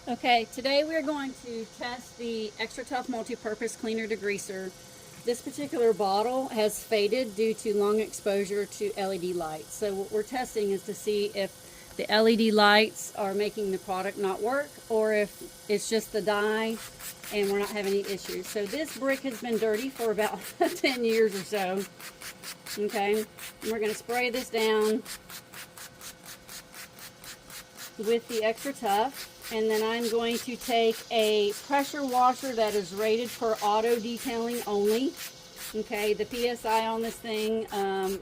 Okay, today we're going to test the Extra Tough Multipurpose Cleaner Degreaser. This particular bottle has faded due to long exposure to LED lights. So what we're testing is to see if the LED lights are making the product not work, or if it's just the dye and we're not having any issues. So this brick has been dirty for about 10 years or so. Okay, and we're going to spray this down with the Extra Tough. And then I'm going to take a pressure washer that is rated for auto detailing only. Okay, the PSI on this thing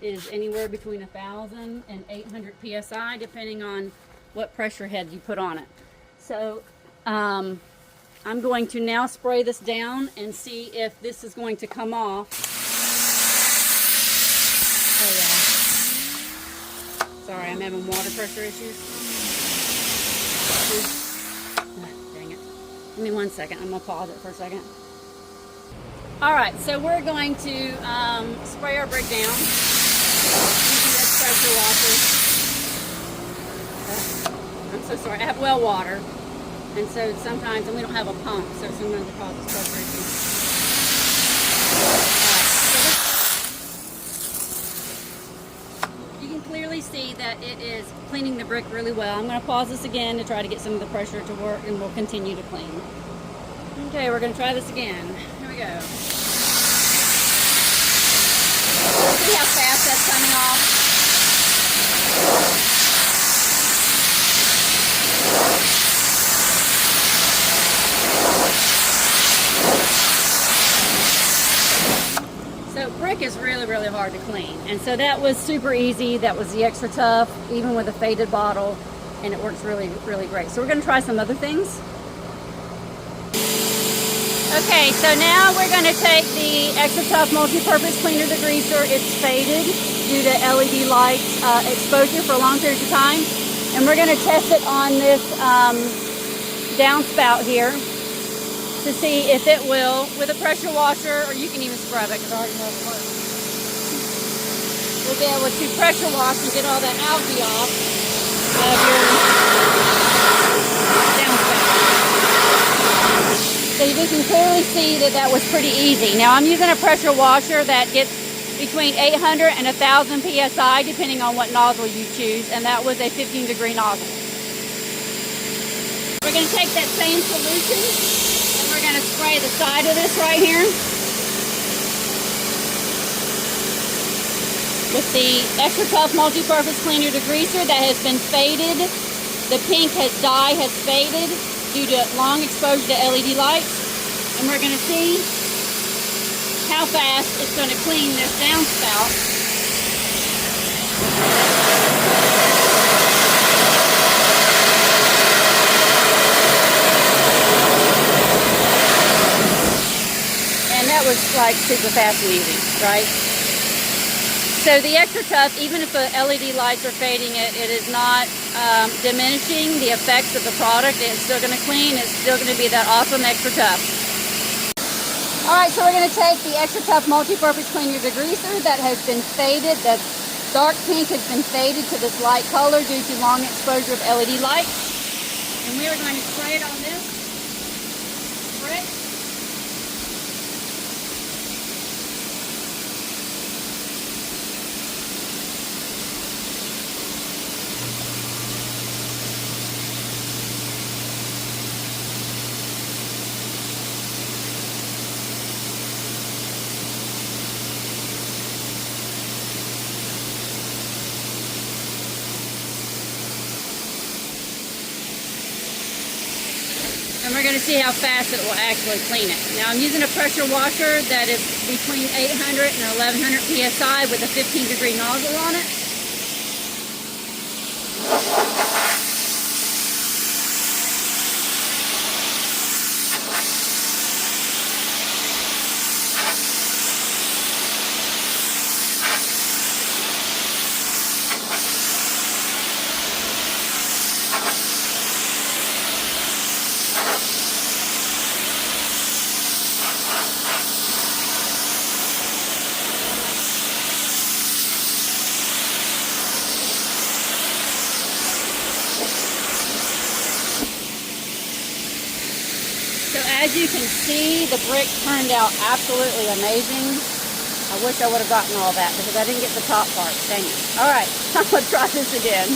is anywhere between 1,000 and 800 PSI, depending on what pressure head you put on it. So I'm going to now spray this down and see if this is going to come off. Oh yeah. Sorry, I'm having water pressure issues. Dang it. Give me 1 second. I'm going to pause it for a second. Alright, so we're going to spray our brick down using this pressure washer. I'm so sorry. I have well water. And so sometimes, and we don't have a pump, so sometimes it causes frustration. You can clearly see that it is cleaning the brick really well. I'm going to pause this again to try to get some of the pressure to work, and we'll continue to clean. Okay, we're going to try this again. Here we go. See how fast that's coming off? So brick is really, really hard to clean. And so that was super easy. That was the Extra Tough, even with a faded bottle, and it works really, really great. So we're going to try some other things. Okay, so now we're going to take the Extra Tough Multipurpose Cleaner Degreaser. It's faded due to LED light exposure for long periods of time. And we're going to test it on this downspout here to see if it will, with a pressure washer, or you can even scrub it because I already know it works. We'll be able to pressure wash and get all that algae off of your downspout. So you can clearly see that that was pretty easy. Now I'm using a pressure washer that gets between 800 and 1,000 PSI depending on what nozzle you choose, and that was a 15-degree nozzle. We're going to take that same solution and we're going to spray the side of this right here with the Extra Tough Multipurpose Cleaner Degreaser that has been faded. The pink dye has faded due to long exposure to LED lights, and we're going to see how fast it's going to clean this downspout. And that was like super fast and easy, right? So the Extra Tough, even if the LED lights are fading it, it is not diminishing the effects of the product. It's still going to clean. It's still going to be that awesome Extra Tough. Alright, so we're going to take the Extra Tough Multipurpose Cleaner Degreaser that has been faded. The dark pink has been faded to this light color due to long exposure of LED light. And we are going to spray it on this brick. And we're going to see how fast it will actually clean it. Now I'm using a pressure washer that is between 800 and 1100 PSI with a 15-degree nozzle on it. as you can see, the brick turned out absolutely amazing. I wish I would have gotten all that because I didn't get the top part. Dang it. All right, I'm going to try this again.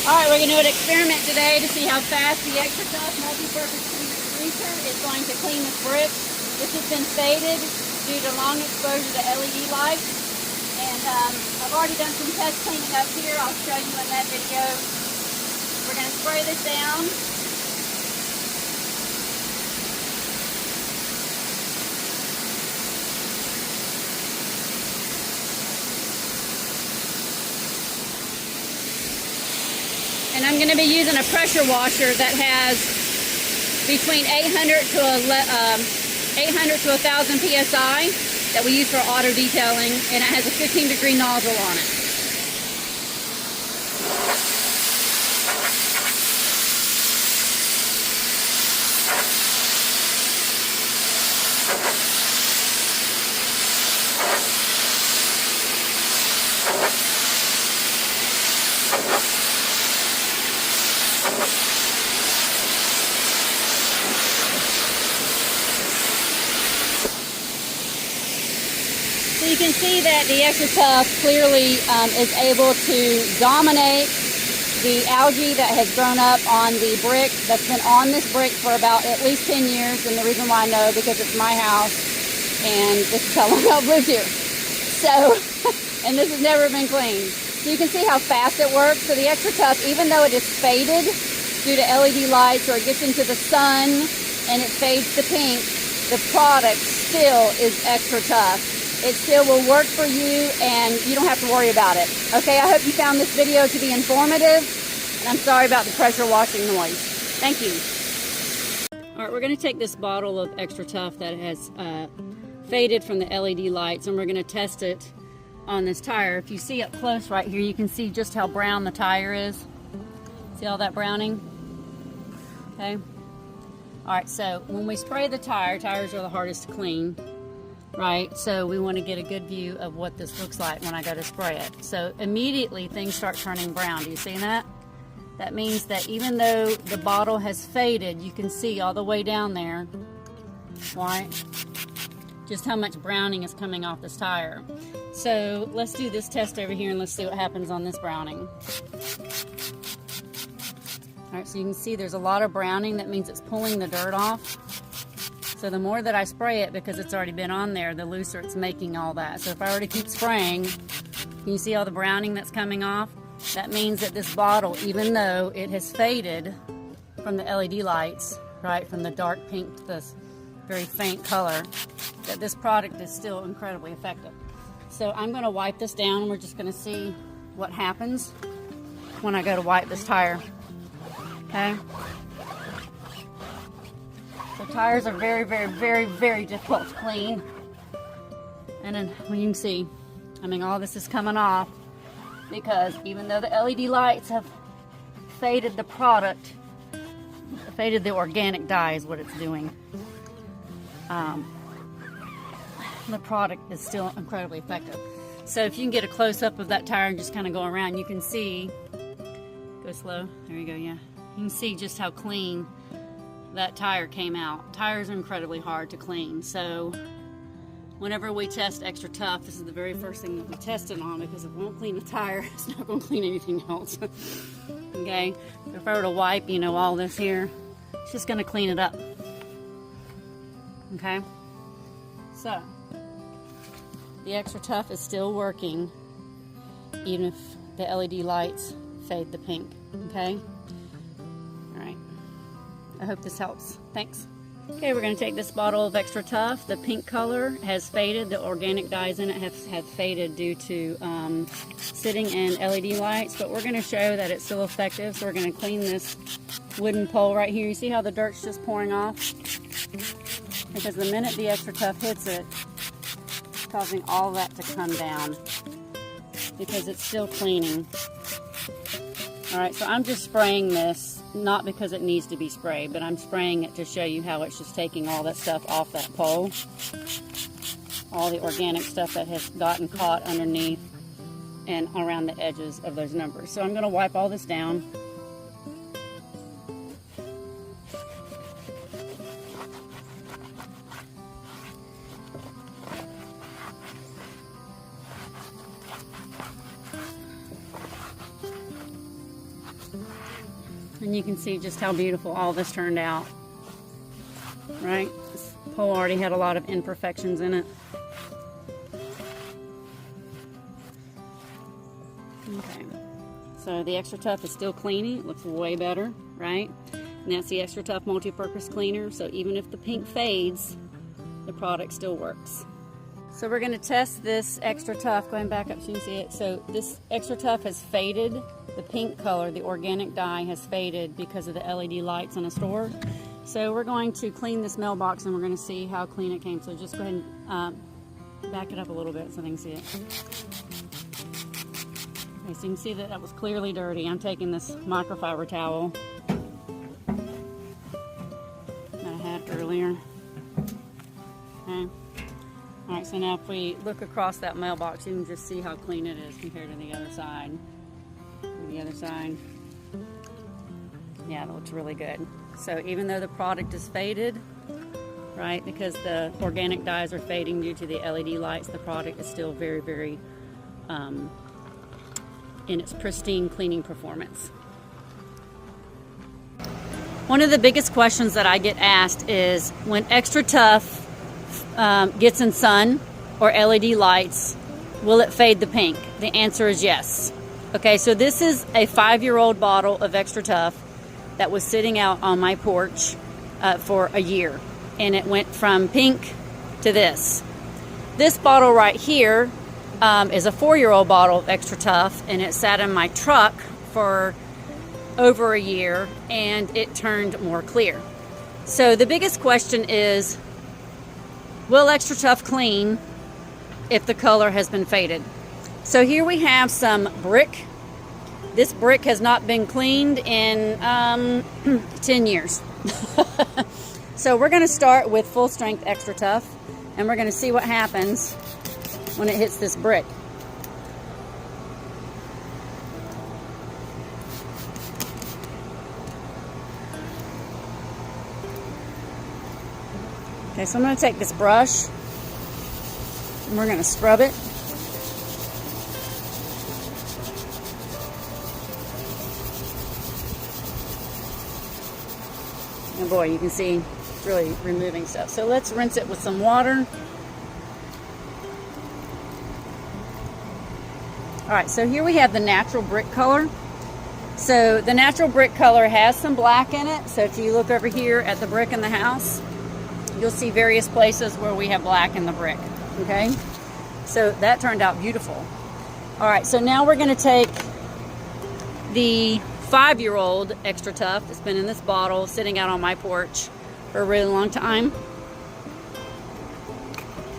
All right, we're going to do an experiment today to see how fast the Extra Tough Multipurpose Cleaner is going to clean this brick. This has been faded due to long exposure to LED lights. And I've already done some test cleaning up here. I'll show you in that video. We're going to spray this down. And I'm going to be using a pressure washer that has between 800 to 1,000 psi that we use for auto detailing, and it has a 15-degree nozzle on it. So you can see that the Extra Tough clearly is able to dominate the algae that has grown up on the brick that's been on this brick for about at least 10 years. And the reason why I know, because it's my house and this is how long I've lived here. So, and this has never been cleaned. So you can see how fast it works. So the Extra Tough, even though it is faded due to LED lights or it gets into the sun and it fades to pink, the product still is Extra Tough. It still will work for you and you don't have to worry about it. Okay, I hope you found this video to be informative, and I'm sorry about the pressure washing noise. Thank you. All right, we're going to take this bottle of Extra Tough that has faded from the LED lights, and we're going to test it on this tire. If you see up close right here, you can see just how brown the tire is. See all that browning? Okay. All right, so when we spray the tires are the hardest to clean. Right, so we want to get a good view of what this looks like when I go to spray it. So immediately things start turning brown. Do you see that? That means that even though the bottle has faded, you can see all the way down there, right, just how much browning is coming off this tire. So let's do this test over here and let's see what happens on this browning. All right, so you can see there's a lot of browning. That means it's pulling the dirt off. So the more that I spray it, because it's already been on there, the looser it's making all that. So if I were to keep spraying, can you see all the browning that's coming off? That means that this bottle, even though it has faded from the LED lights, right, from the dark pink to this very faint color, that this product is still incredibly effective. So I'm going to wipe this down. We're just going to see what happens when I go to wipe this tire. Okay? So tires are very, very, very, very difficult to clean. And then when you can see, I mean, all this is coming off because even though the LED lights have faded the product, faded the organic dye is what it's doing. The product is still incredibly effective. So if you can get a close-up of that tire and just kind of go around, you can see, go slow, there you go, yeah. You can see just how clean that tire came out. Tires are incredibly hard to clean, so whenever we test Extra Tough, this is the very first thing that we test it on, because if it won't clean a tire, it's not going to clean anything else. Okay, so if I were to wipe, you know, all this here, it's just going to clean it up. Okay, so the Extra Tough is still working even if the LED lights fade the pink. Okay, all right, I hope this helps. Thanks. Okay, we're going to take this bottle of Extra Tough. The pink color has faded. The organic dyes in it have faded due to sitting in LED lights, but we're going to show that it's still effective. So we're going to clean this wooden pole right here. You see how the dirt's just pouring off? Because the minute the Extra Tough hits it, it's causing all that to come down because it's still cleaning. All right, so I'm just spraying this, not because it needs to be sprayed, but I'm spraying it to show you how it's just taking all that stuff off that pole. All the organic stuff that has gotten caught underneath and around the edges of those numbers. So I'm going to wipe all this down. And you can see just how beautiful all this turned out, right? This pole already had a lot of imperfections in it. Okay, so the Extra Tough is still cleaning. It looks way better, right? And that's the Extra Tough Multipurpose Cleaner. So even if the pink fades, the product still works. So we're going to test this Extra Tough. Going back up so you can see it. So this Extra Tough has faded. The pink color, the organic dye, has faded because of the LED lights in a store. So we're going to clean this mailbox and we're going to see how clean it came. So just go ahead and back it up a little bit so they can see it. Okay, so you can see that that was clearly dirty. I'm taking this microfiber towel that I had earlier. Okay. Alright, so now if we look across that mailbox, you can just see how clean it is compared to the other side. The other side. Yeah, that looks really good. So even though the product is faded, right, because the organic dyes are fading due to the LED lights, the product is still very, very in its pristine cleaning performance. One of the biggest questions that I get asked is when Extra Tough gets in sun or LED lights, will it fade the pink? The answer is yes. Okay, so this is a 5-year-old bottle of Extra Tough that was sitting out on my porch for a year, and it went from pink to this. This bottle right here is a 4-year-old bottle of Extra Tough, and it sat in my truck for over a year, and it turned more clear. So the biggest question is, will Extra Tough clean if the color has been faded? So here we have some brick. This brick has not been cleaned in 10 years. So we're going to start with full strength Extra Tough, and we're going to see what happens when it hits this brick. Okay, so I'm going to take this brush and we're going to scrub it. And boy, you can see it's really removing stuff. So let's rinse it with some water. Alright, so here we have the natural brick color. So the natural brick color has some black in it. So if you look over here at the brick in the house, you'll see various places where we have black in the brick. Okay, so that turned out beautiful. Alright, so now we're going to take the 5-year-old Extra Tough that's been in this bottle sitting out on my porch for a really long time.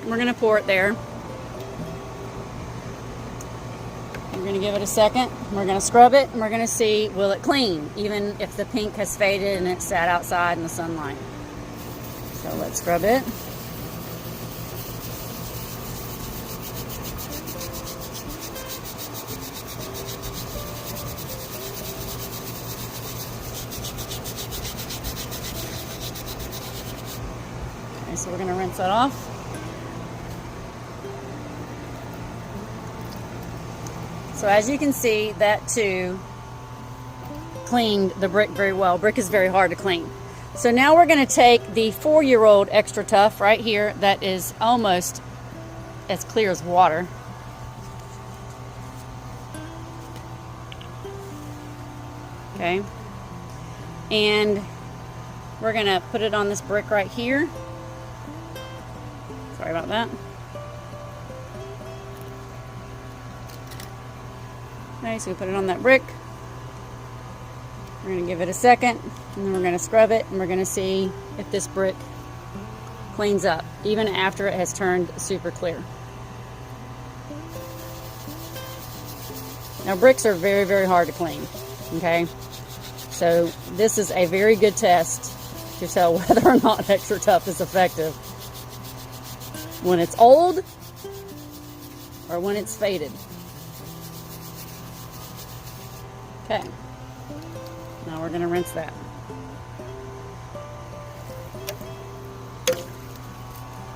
We're going to pour it there. We're going to give it a second. We're going to scrub it and we're going to see, will it clean even if the pink has faded and it sat outside in the sunlight. So let's scrub it. Okay, so we're going to rinse that off. So as you can see, that too cleaned the brick very well. Brick is very hard to clean. So now we're going to take the 4-year-old Extra Tough right here that is almost as clear as water. Okay. And we're going to put it on this brick right here. Sorry about that. Okay, so we put it on that brick. We're going to give it a second, and then we're going to scrub it, and we're going to see if this brick cleans up, even after it has turned super clear. Now, bricks are very, very hard to clean, okay? So this is a very good test to tell whether or not Extra Tough is effective. When it's old or when it's faded. Okay. Now we're going to rinse that.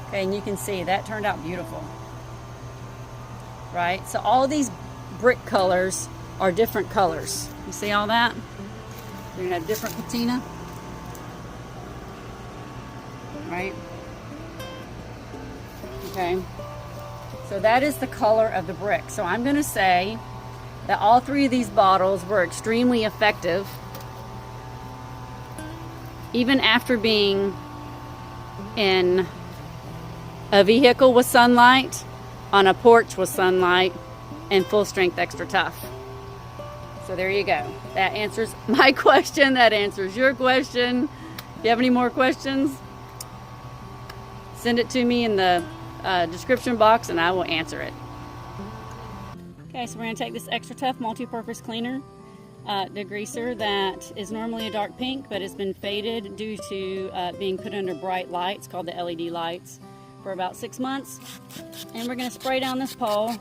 Okay, and you can see that turned out beautiful. Right? So all of these brick colors are different colors. You see all that? We're gonna have different patina, right? Okay, so that is the color of the brick. So I'm gonna say that all three of these bottles were extremely effective, even after being in a vehicle with sunlight, on a porch with sunlight, and full strength Extra Tough. So there you go. That answers my question. That answers your question. If you have any more questions, send it to me in the description box and I will answer it. Okay, so we're going to take this Extra Tough Multipurpose Cleaner degreaser that is normally a dark pink, but it's been faded due to being put under bright lights called the LED lights for about 6 months. And we're going to spray down this pole,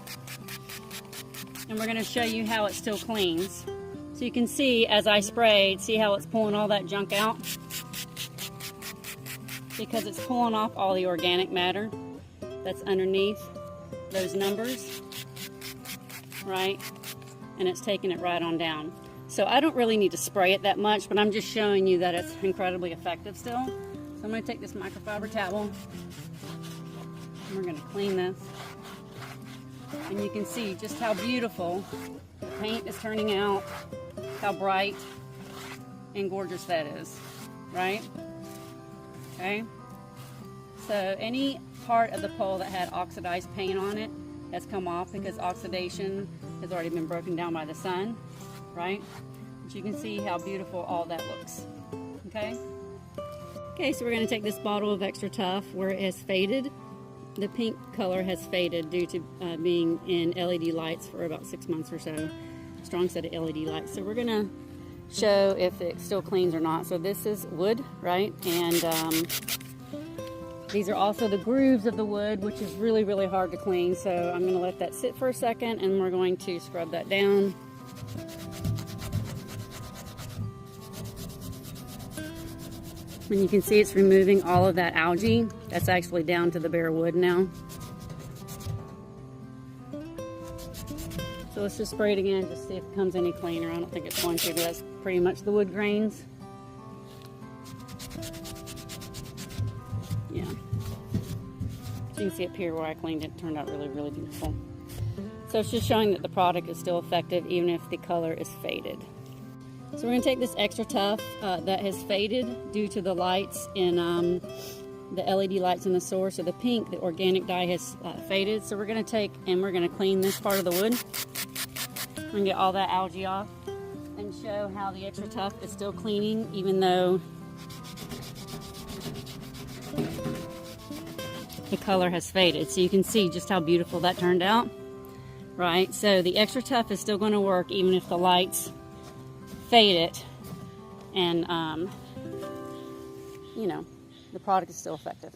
and we're going to show you how it still cleans. So you can see as I sprayed, see how it's pulling all that junk out? Because it's pulling off all the organic matter that's underneath those numbers, right? And it's taking it right on down. So I don't really need to spray it that much, but I'm just showing you that it's incredibly effective still. So I'm going to take this microfiber towel, and we're going to clean this. And you can see just how beautiful the paint is turning out, how bright and gorgeous that is, right? Okay. So any part of the pole that had oxidized paint on it has come off because oxidation has already been broken down by the sun, right? But you can see how beautiful all that looks, okay? Okay, so we're going to take this bottle of Extra Tough where it has faded. The pink color has faded due to being in LED lights for about 6 months or so. Strong set of LED lights. So we're going to show if it still cleans or not. So this is wood, right? And these are also the grooves of the wood, which is really, really hard to clean. So I'm going to let that sit for a second, and we're going to scrub that down. And you can see it's removing all of that algae. That's actually down to the bare wood now. So let's just spray it again, just see if it comes any cleaner. I don't think it's going to, but that's pretty much the wood grains. Yeah. So you can see up here where I cleaned it, turned out really, really beautiful. So it's just showing that the product is still effective even if the color is faded. So we're going to take this Extra Tough that has faded due to the lights in the LED lights in the source. So the pink, the organic dye, has faded. So we're going to take and we're going to clean this part of the wood and get all that algae off and show how the Extra Tough is still cleaning even though the color has faded. So you can see just how beautiful that turned out, right? So the Extra Tough is still going to work even if the lights fade it, and you know, the product is still effective.